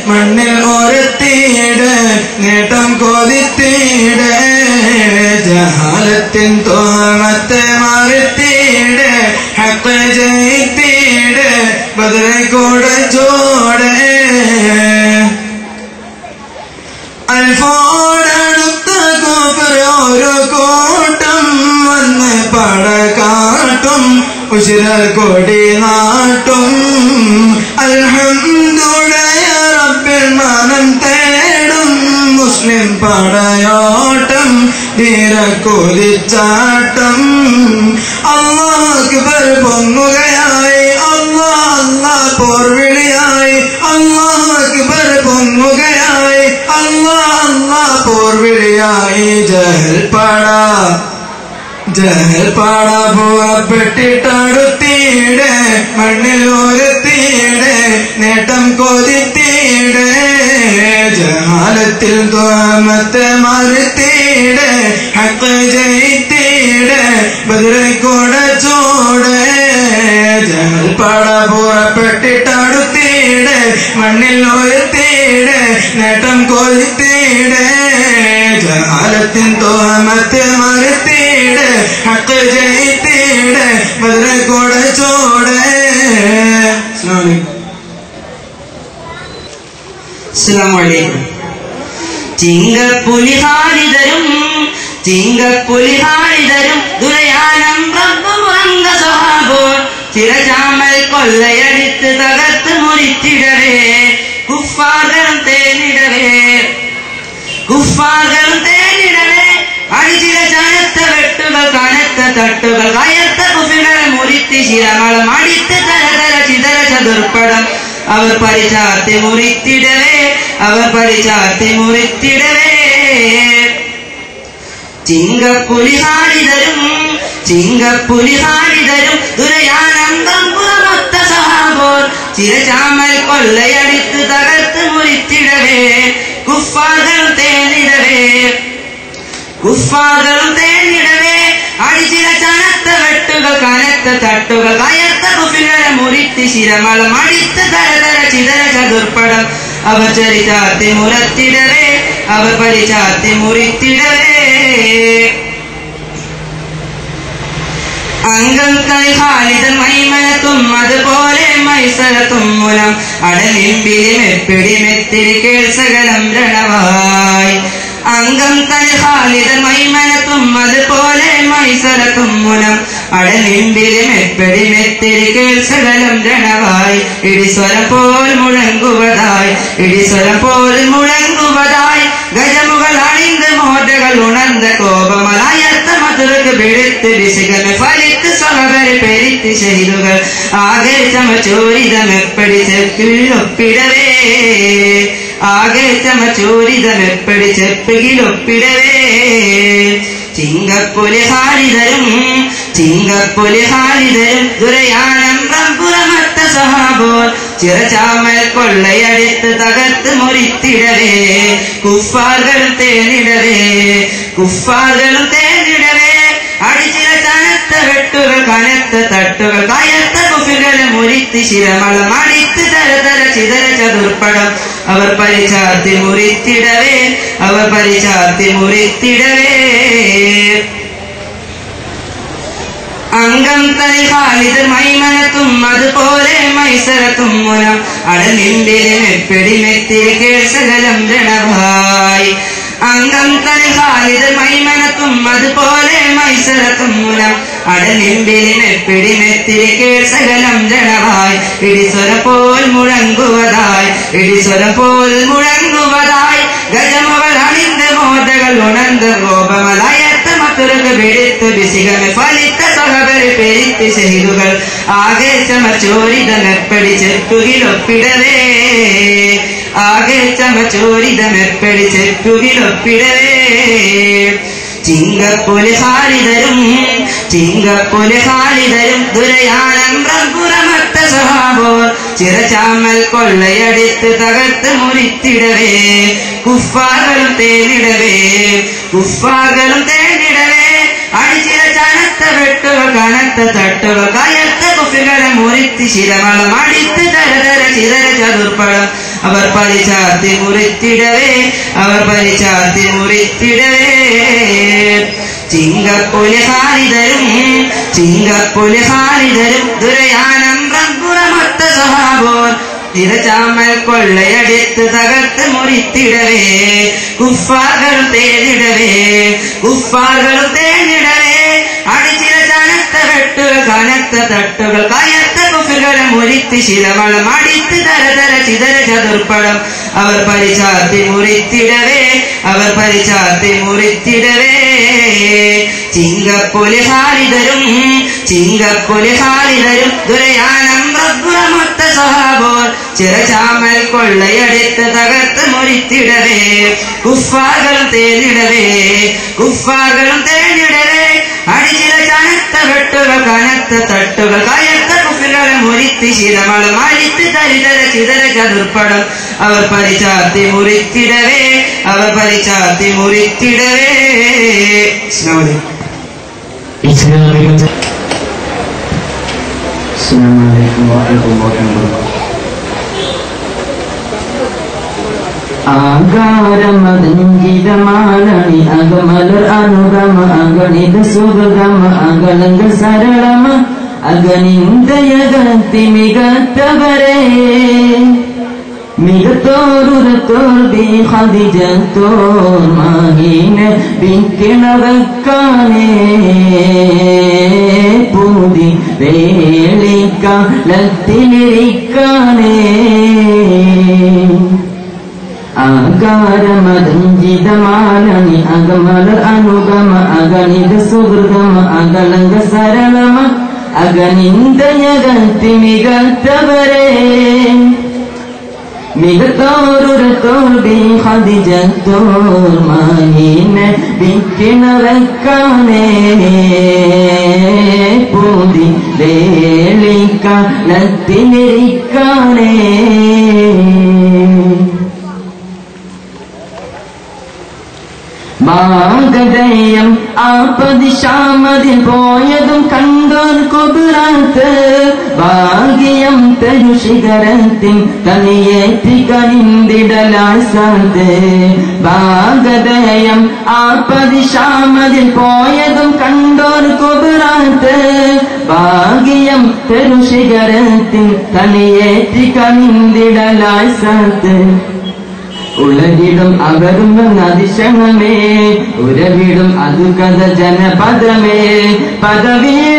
മണ്ണിൽ ഒരുത്തിയിട് നേട്ടം കൊതിത്തിയിട് ജഹാലത്തിൻ തോമത്തെ മറുത്തിയിട് ഹക്ക് ജയിത്തിയിട് ബദറെ കൂടെ ചോട് അൽഫോടടുത്ത കോപ്പർ ഓരോ കൂട്ടം വന്ന് പടകാട്ടും ഉശിരൽ കൊടി നാട്ടും അൽഹംദുലില്ലാഹ് റബ്ബിൽ മാനം തേടും മുസ്ലിം പടയോട്ടം ധീരക്കൊതിച്ചാട്ടം അല്ലാഹു അക്ബർ പൊങ്ങുകയായി അല്ലാഹ് അല്ലാഹ് പോർവിളിയായി അല്ലാഹു അക്ബർ പൊങ്ങുകയായി അല്ലാഹ് അല്ലാഹ് പോർവിളിയായി ജഹൽ പാട പുറപ്പെട്ടിട്ടടുത്തിയിട് മണ്ണിൽ ഒരുത്തിയിട് നേട്ടം കൊതിത്തിയിട് ജഹാലത്തിൽ തോമത്തെ മറുത്തിയിട് ഹക്ക് ജയിത്തിയിട് ബദറെ കൂടെ ചോട് ജഹൽ പാട പുറപ്പെട്ടിട്ടടുത്തിയിട് മണ്ണിൽ ഒരുത്തിയിട് നേട്ടം കൊതിത്തിയിട് ജഹാലത്തിൻ തോമത്തെ മറുത്തിയിട് ഹക്ക് ജയിത്തിയിട് ബദറെ കൂടെ ചോട് അസ്സലാമു അലൈക്കും. ചിങ്കപ്പുലിഹാരിതരും ദുരയാനം റബ്ബുറങ്ങ സഹാബോർ ചിരചാമൽ കൊള്ളയടിത്ത് തകർത്ത് മുറിച്ചിടവേ കുഫാറും തേനിടവേ അടിച്ചില ചനത്ത വെട്ടുകൾ കനത്ത തട്ടുകൾ കയർത്ത കുഫികളെ മുറിത്തി ശിരമളം അടിത്ത് തരതര ചിതര ചതുർപ്പടം അവർ പരിചാർത്തി മുറിത്തിടവേ ചിങ്കപ്പുലിഹാരിതരും ദുരയാനന്ദം പുറമൊത്ത സഹാബോർ ചിരചാമൽ കൊള്ളയടിത്ത് തകർത്ത് മുറിത്തിടവേ കുഫാറും തേനിടവേ അടിച്ചില ചനത്ത വെട്ടുകൾ കനത്ത തട്ടുകൾ കയർത്ത കുഫികളെ മുറിത്തി ശിരമളം അടിത്ത് തരതര ചിതര ചതുർപ്പടം അവർ ചരിച്ചാർത്തി മുറിത്തിടവേ അംഗം കളിഹാലിതൻ മൈമനത്തും അതുപോലെ മൈസരത്തും മൂലം അടലിമ്പിലിമെപ്പിടിമെത്തിരി കേൾസകലം രണവായി അംഗം കളിഹാലിതൻ മൈമനത്തും അതുപോലെ മൈസരത്തും മൂലം അടലിമ്പിലിമെപ്പിടിമെത്തിരി കേൾസകലം രണവായി ഇടിസ്വരം പോൽ മുഴങ്ങുവതായി ഗജമുകൾ അണിந்து മോട്ടകൾ ഉണർന്ന കോപമലായർത്ത മധുരക്ക് പിടിത്ത് വിശകമെ ഫലിത്ത് സഹകര പെരിത്ത് ശൈലുകൾ ആകെ ചമചോരിതമെപ്പടി ചെപ്പിലൊപ്പിടവേ ചിങ്കപ്പുലിഹാരിതരും ദുരയാനം റബ്ബുറമത്ത സഹാബോർ ചിരചാമൽ കൊള്ളയടിത്ത് തകർത്ത് മുറിത്തിടവേ കുഫാറും തേനിടവേ അടിച്ചില തനത്ത വെട്ടുകൾ കനത്ത തട്ടുകൾ കയർത്ത കുഫികളെ മുറിത്തി ശിരമളം അടിത്ത് തരതര ചിതര ചതുർപ്പടം അവർ പരിചാർത്തി മുറിത്തിടവേ അംഗം തലിഹാലിതർ മൈമനത്തും അതുപോലെ മൈസരത്തും മൂലം അടലിമ്പിലിമെപ്പിടിമെത്തിരി കേൾസകലം രണഭായി അംഗം തലിഹാലിതർ മൈമനത്തും അതുപോലെ മൈസരത്തും മൂലം അടലിമ്പിലിമെപ്പിടിമെത്തിരി കേൾസകലം രണഭായി ഇടിസ്വരം പോൽ മുഴങ്ങുവതായി ഗജമുകൾ അണിந்து മോട്ടകൾ ഉണർന്ന് കോപമലായർത്ത മത്തുരക്ക് പിടിത്ത് വിശികമെ ഫലിത്ത സഹകരി പെരിത്ത് ശൈലുകൾ ആകെ ചമചോരിതമെപ്പടി ചെപ്പുകിലൊപ്പിടവേ ചിങ്കപ്പുലിഹാരിതരും ദുരയാനം റബ്ബുറമത്ത സഹാബോർ ചിരചാമൽ കൊള്ളയടിത്ത് തകർത്ത് മുറിത്തിടവേ കുഫാറും തേനിടവേ അടിച്ചില ചനത്ത വെട്ടുകൾ കനത്ത തട്ടുകൾ കയർത്ത കുഫികളെ മുറിത്തി ശിരമളം അടിത്ത് തരതര ചിതര ചതുർപ്പടം അവർ പരിചാർത്തി മുറിത്തിടവേ അവർ പരിചാർത്തി മുറിത്തിടവേ ചിങ്കപ്പൊലി ഹാരിതരും ദുരയാനം റബ്ബുറമൊത്ത സ്വഹാബോൻ തിരചാമൽ കൊള്ളയടിത്ത് തകർത്ത് മുറിത്തിടവേ കുഫാറുകളും തേഞ്ഞിടവേ അടിച്ചില ചനത്ത വെട്ടുകൾ കനത്ത തട്ടുകൾ കയർത്ത കുഫികളെ മുറിത്ത് ശിലമളം അടിത്ത് തരതര ചിതര ചതുർപ്പടം അവർ പരിചാർത്തി മുറിത്തിടവേ ചിങ്കപ്പൊലി ഹാരിതരും ദുരയാനം റബ്ബുറമൊത്ത സ്വഹാബോൻ ചിറചാമൽ കൊള്ളയടിത്ത് തകർത്ത് മുറിത്തിടവേ കുഫാറുകളും തേഞ്ഞിടവേ അടിച്ചില ചനത്ത വെട്ടുകൾ കനത്ത തട്ടുകൾ കയർത്ത കുഫികളെ മുറിത്ത് ശിലമളം അടിത്ത് തരിതര ചിതര ചതുർപ്പടം അവർ പരിചാർത്തി മുറിത്തിടവേ ആകാരമതങ്കിതമാലണി അകമലർ അനുഗമ അഗണിത സുഗമ അകലങ്ക സരളമ അഗനിന്ദയകത്തി മികത്തവരേ മികത്തോരുരത്തോർ ബി ഖദിജത്തോർ മാഹീന ബിക്കിണവക്കാനേ പൂതി വേളിക്കാലത്തിലിരിക്കാനേ ആകാരമതഞ്ചിതമാലണി അകമലർ അനുഗമ അഗണിത സുഹൃതമ അകലങ്ക സരളമ അഗനിന്ദയകത്തി മികത്തവരേ മികത്തോരുരത്തോർ ബി ഖദിജത്തോർ മാഹീന ബിക്കിണവക്കാനേ പൂതി വേളിക്കാലത്തിലിരിക്കാനേ മാഗതയം ആപദിശാമതിൽ പോയതും കണ്ടോർ കുബുറാത്ത് ഭാഗ്യം തരു ശിഖരത്തിൻ തനിയേറ്റി കനിന്തിടലാസാത്ത് ഭാഗതയം ആപദിശാമതിൽ പോയതും കണ്ടോർ കുബുറാത്ത് ഭാഗ്യം തരു ശിഖരത്തിൻ തനിയേറ്റി കനിന്തിടലാസാത്ത് ഉളകിടും അവരും അതിശണമേ ഉരവിടും അതു കഥ ജനപദമേ പദവീടുന്തവരാർ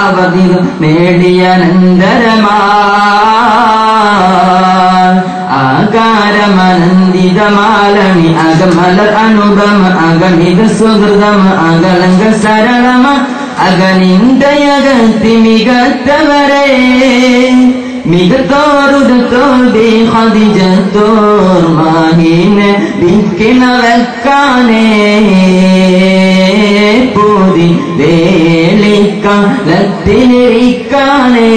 അവധി നേടിയനന്തരമാ ആകാരമനന്ദിതമാലണി അകമലർ അനുപമ അഗണിത സുഹൃതമ അകലങ്ക സരളമ അഗനിന്ദയകത്തി മികത്തവരേ മികത്തോരുരത്തോർ ബി ഖദിജത്തോർ മാഹീന ബിക്കിണവക്കാനേ പൂതി വേളിക്കാലത്തിലിരിക്കാനേ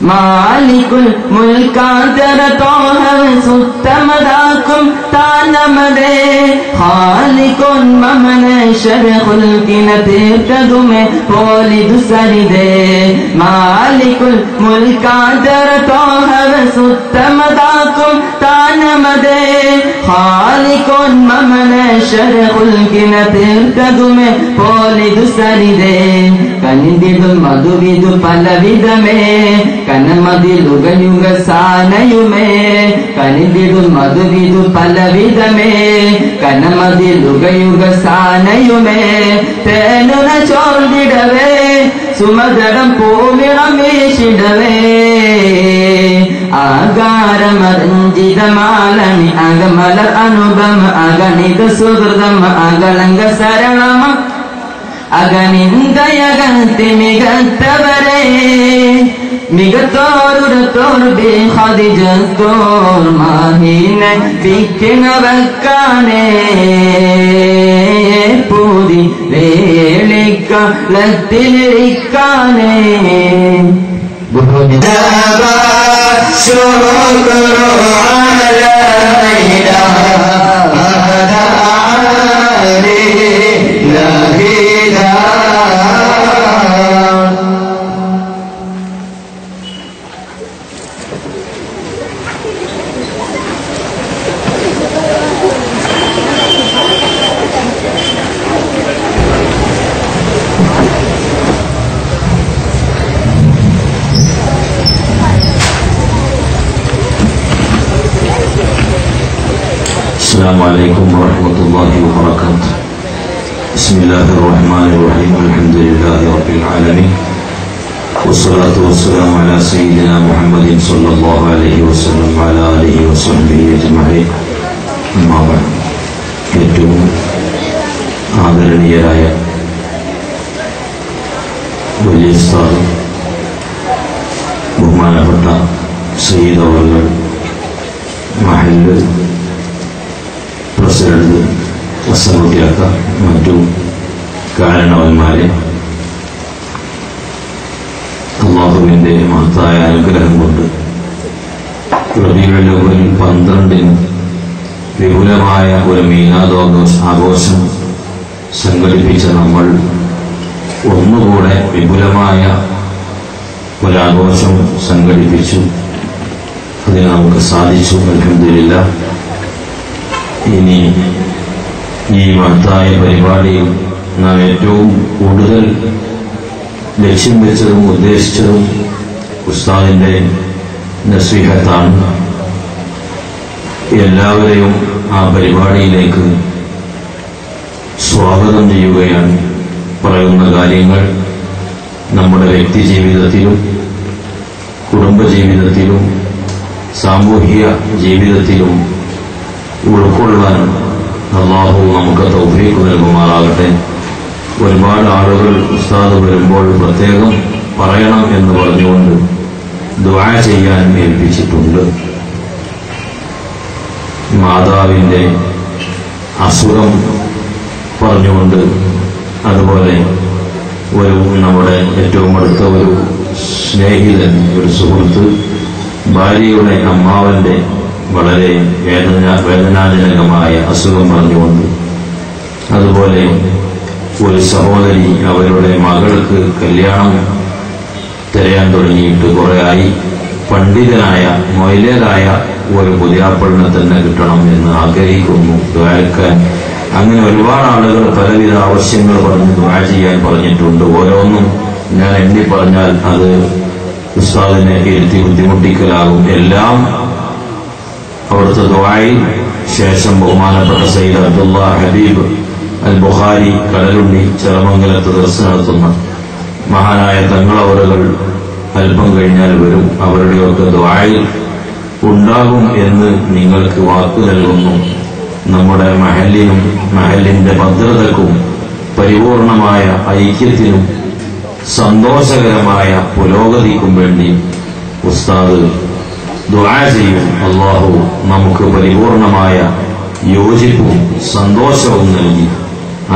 മാലികുൽ മുൽക്കാതര തോഹവ സുത്തമദാക്കും താനമദേ ഖാലികുൻ മമന ശരഖുൽ കിന തീർത്തതുമെ പോലിദു സരിദേ മാലികുൽ മുൽക്കാതര തോഹവ സുത്തമദാക്കും താനമദേ ഖാലികുൻ മമന ശരഖുൽ കിന തീർത്തതുമെ പോലിദു സരിദേ കനിദിദു മധുവിദു പലവിധമേ കനമതിലുകയുഗ സാനയുമേ കനിദിടും മധുവിധു പലവിധമേ കനമതിലുകയുഗ സാനയുമേ തേനുന ചോർന്നിടവേ സുമതടം പൂമിളം വീശിടവേ ആകാരമരഞ്ജിതമാലണി അകമലർ അനുപമ അഗണിത സുഹൃതമ അകലങ്ക സരളമ അഗനിന്ദയകത്തി മികത്തവരേ മികത്തോരുരത്തോർ ബി ഖദിജത്തോർ മാഹീന ബിക്കിണവക്കാനേ പൂതി വേളിക്കാലത്തിലിരിക്കാനേ لا السلام عليكم ورحمة الله وبركاته. بسم الله الرحمن الرحيم. الحمد لله رب العالمين والصلاة والسلام على سيدنا محمد صلى الله عليه وسلم وعلى آله وصحبه أجمعين. أما بعد. ഏറ്റവും ആദരണീയരായ വലിയ ഉസ്താദ് ബഹുമാനപ്പെട്ട സയ്യിദ് അവറുകൾ, മഹല്ല് പ്രസിഡന്റ്, അസംഖ്യാക്ക മറ്റു കാരണവന്മാരെ, അല്ലാഹുവിൻ്റെ മഹത്തായ അനുഗ്രഹം കൊണ്ട് റബീഉൽ അവ്വൽ 12-ന് വിപുലമായ ഒരു മീലാദ് ആഘോഷം സംഘടിപ്പിച്ച നമ്മൾ ഒന്നുകൂടെ വിപുലമായ ഒരാഘോഷം സംഘടിപ്പിച്ചു. അതിന് നമുക്ക് സാധിച്ചു. അൽഹംദുലില്ലാഹ്. ഇനി ഈ മഹത്തായ പരിപാടിയിൽ നാം ഏറ്റവും കൂടുതൽ ലക്ഷ്യം വെച്ചതും ഉദ്ദേശിച്ചതും ഉസ്താദിന്റെ നസീഹത്താണ്. എല്ലാവരെയും ആ പരിപാടിയിലേക്ക് സ്വാഗതം ചെയ്യുകയാണ്. പറയുന്ന കാര്യങ്ങൾ നമ്മുടെ വ്യക്തി ജീവിതത്തിലും കുടുംബജീവിതത്തിലും സാമൂഹിക ജീവിതത്തിലും ഉൾക്കൊള്ളാൻ അല്ലാഹു നമുക്ക് തൗഫീഖ് നൽകുമാറാകട്ടെ. ഒരുപാട് ആളുകൾ ഉസ്താദ് വരുമ്പോൾ പ്രത്യേകം പറയണം എന്ന് പറഞ്ഞുകൊണ്ട് ദുആ ചെയ്യാൻ ഏൽപ്പിച്ചിട്ടുണ്ട്. മാതാവിൻ്റെ അസുഖം പറഞ്ഞുകൊണ്ട്, അതുപോലെ ഒരു നമ്മുടെ ഏറ്റവും അടുത്ത ഒരു സ്നേഹിതൻ, ഒരു സുഹൃത്ത്, ഭാര്യയുടെ അമ്മാവന്റെ വളരെ വേദനാജനകമായ അസുഖം പറഞ്ഞുകൊണ്ട്, അതുപോലെ ഒരു സഹോദരി അവരുടെ മകൾക്ക് കല്യാണം തിരയാൻ തുടങ്ങിയിട്ട് കുറേ ആയി, പണ്ഡിതനായ മൊയിലേറായ ഒരു പുതിയാപ്പളിനെ തന്നെ കിട്ടണം എന്ന് ആഗ്രഹിക്കുന്നു, ദുആക്കാൻ. അങ്ങനെ ഒരുപാട് ആളുകൾ പലവിധ ആവശ്യങ്ങൾ പറഞ്ഞ് ദുആ ചെയ്യാൻ പറഞ്ഞിട്ടുണ്ട്. ഓരോന്നും ഞാൻ എണ്ണി പറഞ്ഞാൽ അത് ഉസ്താദിനെ ഇരുത്തി ബുദ്ധിമുട്ടിക്കലാകും. എല്ലാം അവിടുത്തെ ദുആയിൽ ശേഷം ബഹുമാനപ്പെട്ട സയ്യിദ് അബ്ദുല്ലാ ഹബീബ് അൽ ബുഖാരി കടലുണ്ടി ചെറമംഗലത്ത് ദർശനം നടത്തുന്ന മഹാനായ തങ്ങളവറുകൾ അല്പം കഴിഞ്ഞാൽ വരും. അവരുടെയൊക്കെ ദുആയിൽ ഉണ്ടാകും എന്ന് നിങ്ങൾക്ക് വാക്കു നൽകുന്നു. നമ്മുടെ മഹല്ലിനും മഹല്ലിന്റെ ഭദ്രതക്കും പരിപൂർണമായ ഐക്യത്തിനും സന്തോഷകരമായ പുരോഗതിക്കും വേണ്ടി ഉസ്താദ് ദുആ ചെയ്യും. അല്ലാഹു നമുക്ക് പരിപൂർണമായ യോജിപ്പും സന്തോഷവും നൽകി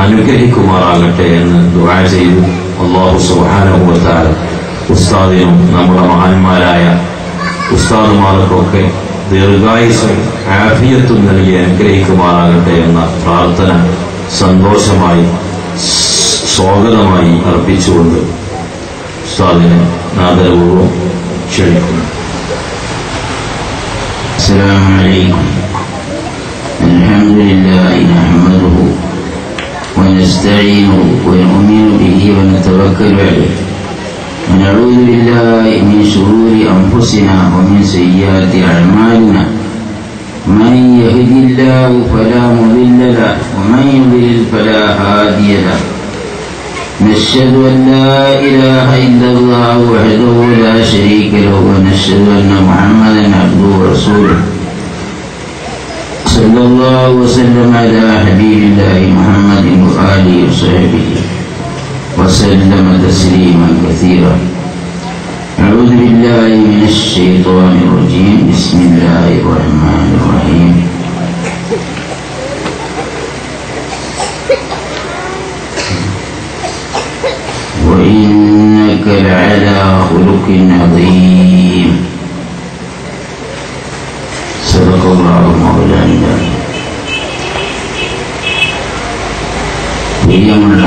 അനുഗ്രഹിക്കുമാറാകട്ടെ എന്ന് ദുആ ചെയ്തു. അല്ലാഹു സുബ്ഹാനഹു വ തആല ഉസ്താദിനും നമ്മുടെ മഹാന്മാരായ ഉസ്താദുമാർക്കൊക്കെ ദീർഘായുസ്സും ആഫിയത്തും നൽകി അനുഗ്രഹിക്കുമാറാകട്ടെ എന്ന പ്രാർത്ഥന സന്തോഷമായി സ്വാഗതമായി അർപ്പിച്ചുകൊണ്ട് ഉസ്താദിനെ ആദരപൂർവ്വം ക്ഷണിക്കുന്നു. അസ്സലാമു അലൈക്കും. അൽഹംദുലില്ലാഹി നഹ്മദുഹു വനസ്തഈനുഹു വനു'മിനു ബിഹി വനതവക്കലു അലൈഹി ونعوذ بالله من شرور أنفسنا ومن سيئات أعمالنا. من يهد الله فلا مضل له ومن يضلل فلا هادي له. نشهد أن لا إله إلا الله وحده لا شريك له ونشهد أن محمدا عبده ورسوله صلى الله وسلم على حبيب الله محمد وآله وصحبه وسلم تسليما كثيرا. أعوذ بالله من الشيطان الرجيم. بسم الله الرحمن الرحيم. وإنك لعلى خلق عظيم. صدق الله مولانا. പ്രിയമുള്ള